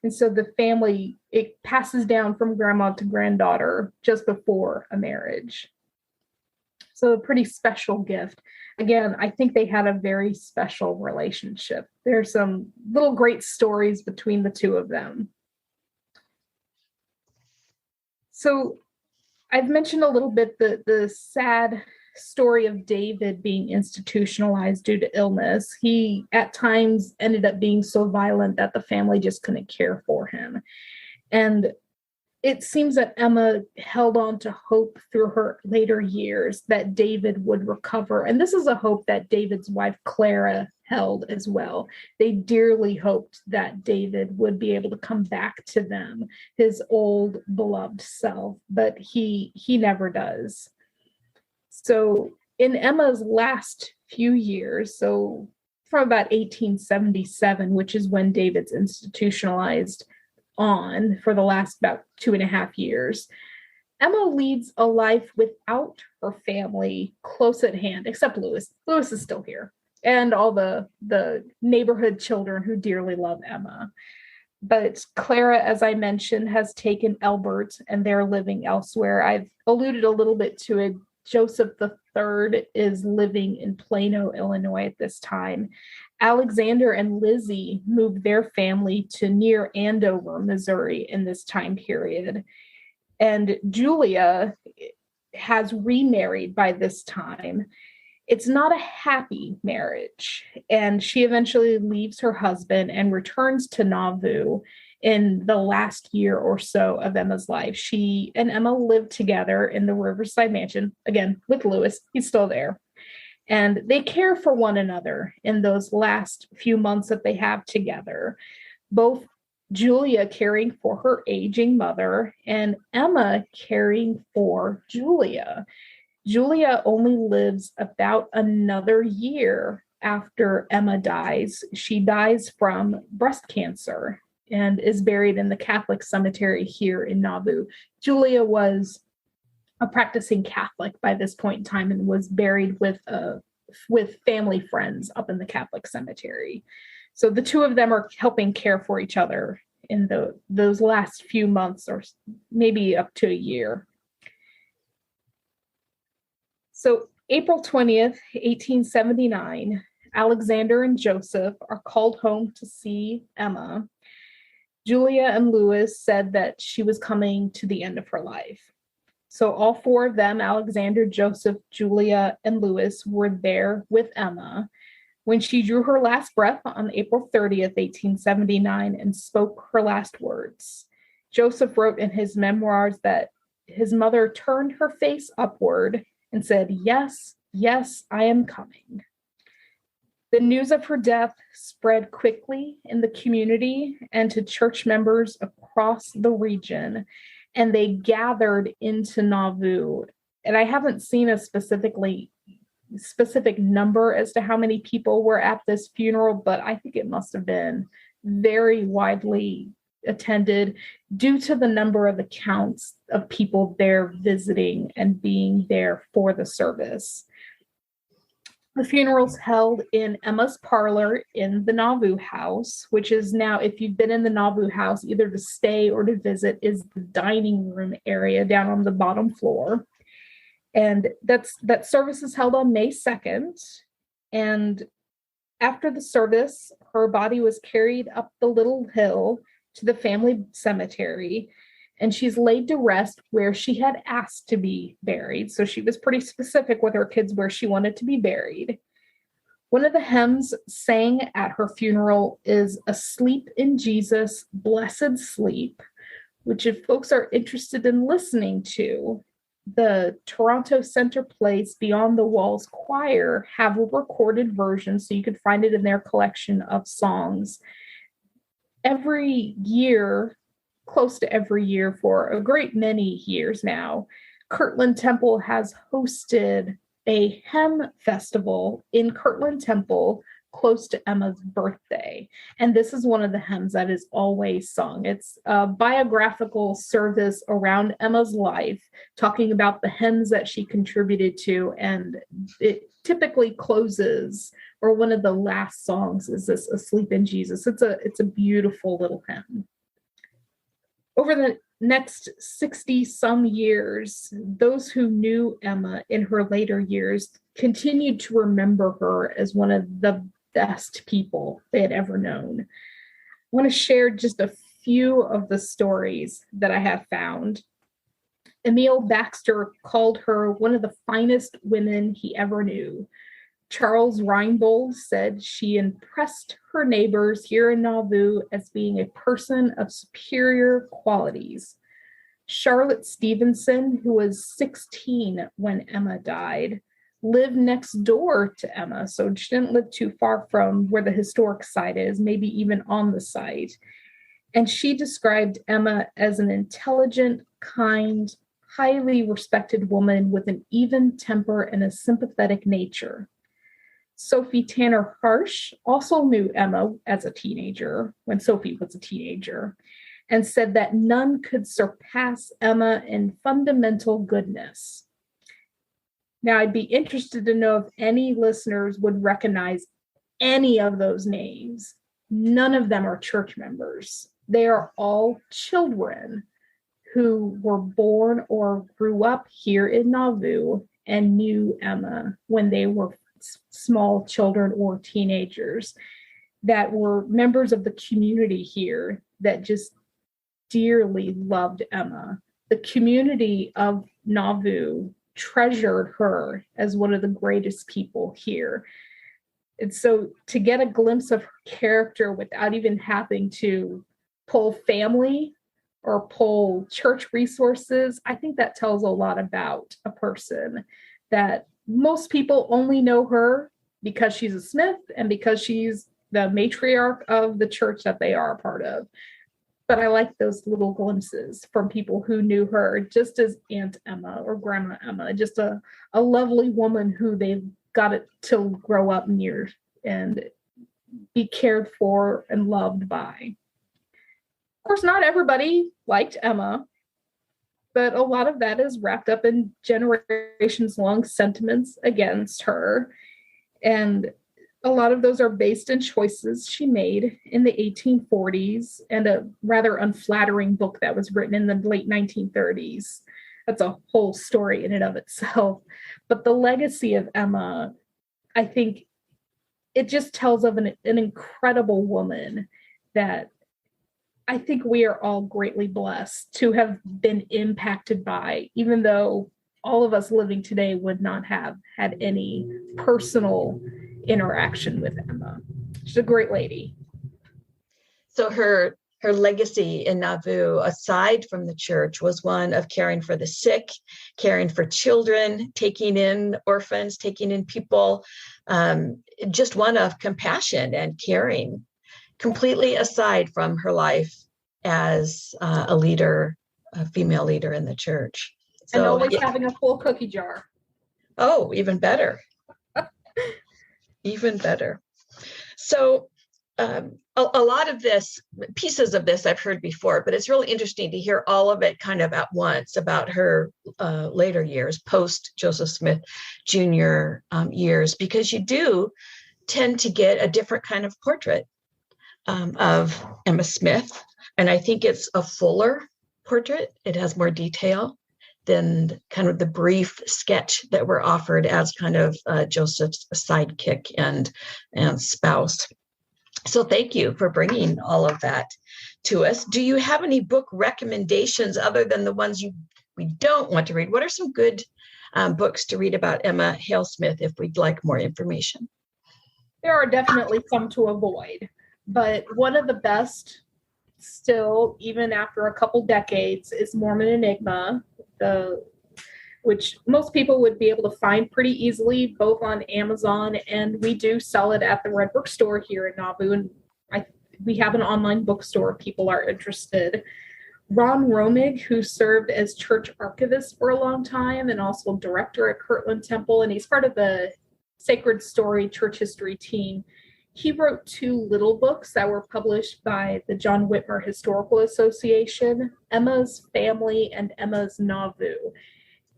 And so the family, it passes down from grandma to granddaughter just before a marriage. So a pretty special gift. Again, I think they had a very special relationship. There's some little great stories between the two of them. So I've mentioned a little bit the sad story of David being institutionalized due to illness. He at times ended up being so violent that the family just couldn't care for him. And it seems that Emma held on to hope through her later years that David would recover. And this is a hope that David's wife, Clara, held as well. They dearly hoped that David would be able to come back to them, his old beloved self, but he never does. So in Emma's last few years, so from about 1877, which is when David's institutionalized on for the last about 2.5 years, Emma leads a life without her family close at hand, except Louis. Louis is still here, and all the neighborhood children who dearly love Emma. But Clara, as I mentioned, has taken Albert, and they're living elsewhere. I've alluded a little bit to it. Joseph III is living in Plano, Illinois at this time. Alexander and Lizzie moved their family to near Andover, Missouri in this time period. And Julia has remarried by this time. It's not a happy marriage, and she eventually leaves her husband and returns to Nauvoo in the last year or so of Emma's life. She and Emma lived together in the Riverside mansion, again, with Louis. He's still there. And they care for one another in those last few months that they have together. Both Julia caring for her aging mother and Emma caring for Julia. Julia only lives about another year after Emma dies. She dies from breast cancer and is buried in the Catholic cemetery here in Nauvoo. Julia was a practicing Catholic by this point in time and was buried with family friends up in the Catholic cemetery. So the two of them are helping care for each other in those last few months, or maybe up to a year. So April 20th, 1879, Alexander and Joseph are called home to see Emma. Julia and Louis said that she was coming to the end of her life. So all four of them, Alexander, Joseph, Julia, and Louis, were there with Emma when she drew her last breath on April 30th, 1879, and spoke her last words. Joseph wrote in his memoirs that his mother turned her face upward and said, "Yes, yes, I am coming." The news of her death spread quickly in the community and to church members across the region, and they gathered into Nauvoo. And I haven't seen a specifically specific number as to how many people were at this funeral, but I think it must have been very widely attended due to the number of accounts of people there visiting and being there for the service. The funeral's held in Emma's parlor in the Nauvoo house, which is now, if you've been in the Nauvoo house, either to stay or to visit, is the dining room area down on the bottom floor. And that service is held on May 2nd. And after the service, her body was carried up the little hill to the family cemetery, and she's laid to rest where she had asked to be buried. So she was pretty specific with her kids where she wanted to be buried. One of the hymns sang at her funeral is "Asleep in Jesus, Blessed Sleep," which if folks are interested in listening to, the Toronto Center Place Beyond the Walls Choir have a recorded version, so you could find it in their collection of songs. Every year, close to every year for a great many years now, Kirtland Temple has hosted a hymn festival in Kirtland Temple close to Emma's birthday. And this is one of the hymns that is always sung. It's a biographical service around Emma's life, talking about the hymns that she contributed to. And it typically closes, or one of the last songs is this "Asleep in Jesus." It's a beautiful little hymn. Over the next 60 some years, those who knew Emma in her later years continued to remember her as one of the best people they had ever known. I want to share just a few of the stories that I have found. Emil Baxter called her one of the finest women he ever knew. Charles Reinbold said she impressed her neighbors here in Nauvoo as being a person of superior qualities. Charlotte Stevenson, who was 16 when Emma died, lived next door to Emma, so she didn't live too far from where the historic site is, maybe even on the site. And she described Emma as an intelligent, kind, highly respected woman with an even temper and a sympathetic nature. Sophie Tanner Harsh also knew Emma as a teenager, when Sophie was a teenager, and said that none could surpass Emma in fundamental goodness. Now, I'd be interested to know if any listeners would recognize any of those names. None of them are church members. They are all children who were born or grew up here in Nauvoo and knew Emma when they were small children or teenagers, that were members of the community here that just dearly loved Emma. The community of Nauvoo treasured her as one of the greatest people here. And so to get a glimpse of her character without even having to pull family or pull church resources, I think that tells a lot about a person, that most people only know her because she's a Smith and because she's the matriarch of the church that they are a part of. But I like those little glimpses from people who knew her just as Aunt Emma or Grandma Emma, just a lovely woman who they've got it to grow up near and be cared for and loved by. Of course, not everybody liked Emma, but a lot of that is wrapped up in generations-long sentiments against her. And a lot of those are based in choices she made in the 1840s and a rather unflattering book that was written in the late 1930s. That's a whole story in and of itself. But the legacy of Emma, I think it just tells of an incredible woman that I think we are all greatly blessed to have been impacted by, even though all of us living today would not have had any personal interaction with Emma. She's a great lady. So her legacy in Nauvoo, aside from the church, was one of caring for the sick, caring for children, taking in orphans, taking in people, just one of compassion and caring, completely aside from her life as a leader, a female leader in the church. So, and always having a full cookie jar. Oh, even better. Even better. So a lot of this, pieces of this I've heard before, but it's really interesting to hear all of it kind of at once about her later years, post Joseph Smith Jr. Years, because you do tend to get a different kind of portrait of Emma Smith. And I think it's a fuller portrait. It has more detail than kind of the brief sketch that were offered as kind of Joseph's sidekick and spouse. So thank you for bringing all of that to us. Do you have any book recommendations other than the ones we don't want to read? What are some good books to read about Emma Hale Smith if we'd like more information? There are definitely some to avoid, but one of the best still, even after a couple decades, is Mormon Enigma, which most people would be able to find pretty easily, both on Amazon, and we do sell it at the Red Book store here in Nauvoo, and we have an online bookstore if people are interested. Ron Romig, who served as church archivist for a long time and also director at Kirtland Temple, and he's part of the Sacred Story Church History team. He wrote 2 little books that were published by the John Whitmer Historical Association, Emma's Family and Emma's Nauvoo.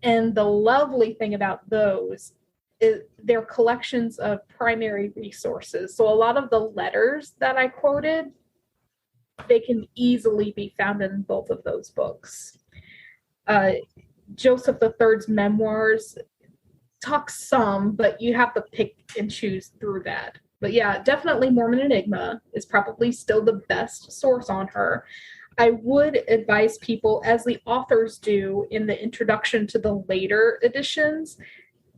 And the lovely thing about those is they're collections of primary resources. So a lot of the letters that I quoted, they can easily be found in both of those books. Joseph III's memoirs talk some, but you have to pick and choose through that. But yeah, definitely Mormon Enigma is probably still the best source on her. I would advise people, as the authors do in the introduction to the later editions,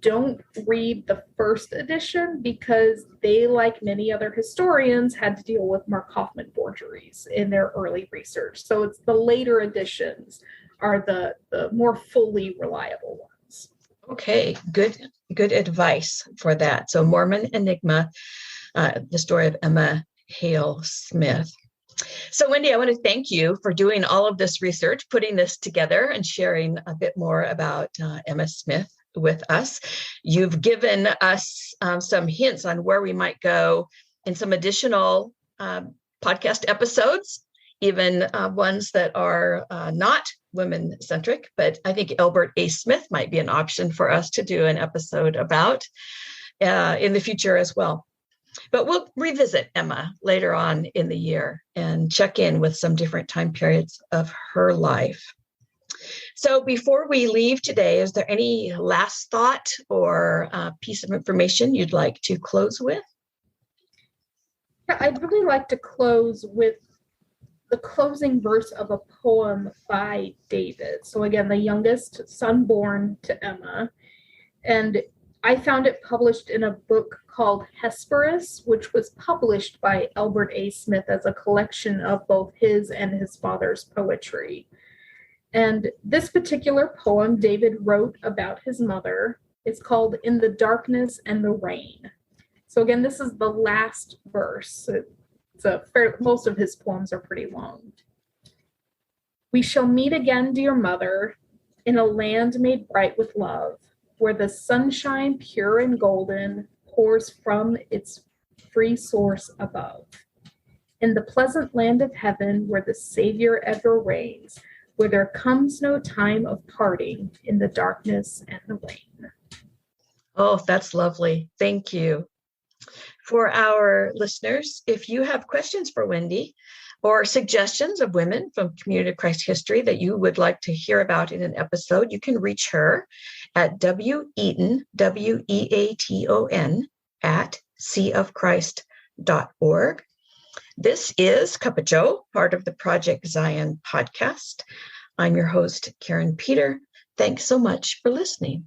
don't read the first edition because they, like many other historians, had to deal with Mark Hoffman forgeries in their early research. So it's the later editions are the more fully reliable ones. Okay, good advice for that. So Mormon Enigma, the story of Emma Hale Smith. So Wendy, I want to thank you for doing all of this research, putting this together and sharing a bit more about Emma Smith with us. You've given us some hints on where we might go in some additional podcast episodes, even ones that are not women-centric, but I think Albert A. Smith might be an option for us to do an episode about in the future as well. But we'll revisit Emma later on in the year and check in with some different time periods of her life. So before we leave today, is there any last thought or piece of information you'd like to close with? I'd really like to close with the closing verse of a poem by David. So again, the youngest son born to Emma. And I found it published in a book called Hesperus, which was published by Albert A. Smith as a collection of both his and his father's poetry. And this particular poem David wrote about his mother is called In the Darkness and the Rain. So again, this is the last verse. Most of his poems are pretty long. We shall meet again, dear mother, in a land made bright with love, where the sunshine pure and golden pours from its free source above. In the pleasant land of heaven, where the Savior ever reigns, where there comes no time of parting in the darkness and the rain. Oh, that's lovely. Thank you. For our listeners, if you have questions for Wendy or suggestions of women from Community of Christ history that you would like to hear about in an episode, you can reach her at Eaton, WEATON, at seaofchrist.org. This is Cuppa Joe, part of the Project Zion podcast. I'm your host, Karin Peter. Thanks so much for listening.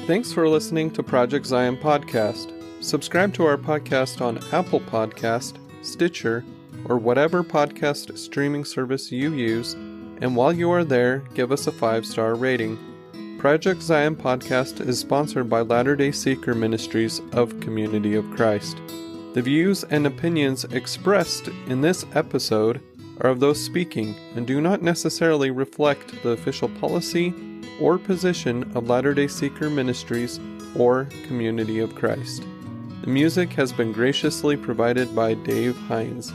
Thanks for listening to Project Zion Podcast. Subscribe to our podcast on Apple Podcast, Stitcher, or whatever podcast streaming service you use, and while you are there, give us a 5-star rating. Project Zion Podcast is sponsored by Latter-day Seeker Ministries of Community of Christ. The views and opinions expressed in this episode are of those speaking and do not necessarily reflect the official policy or position of Latter-day Seeker Ministries or Community of Christ. The music has been graciously provided by Dave Hines.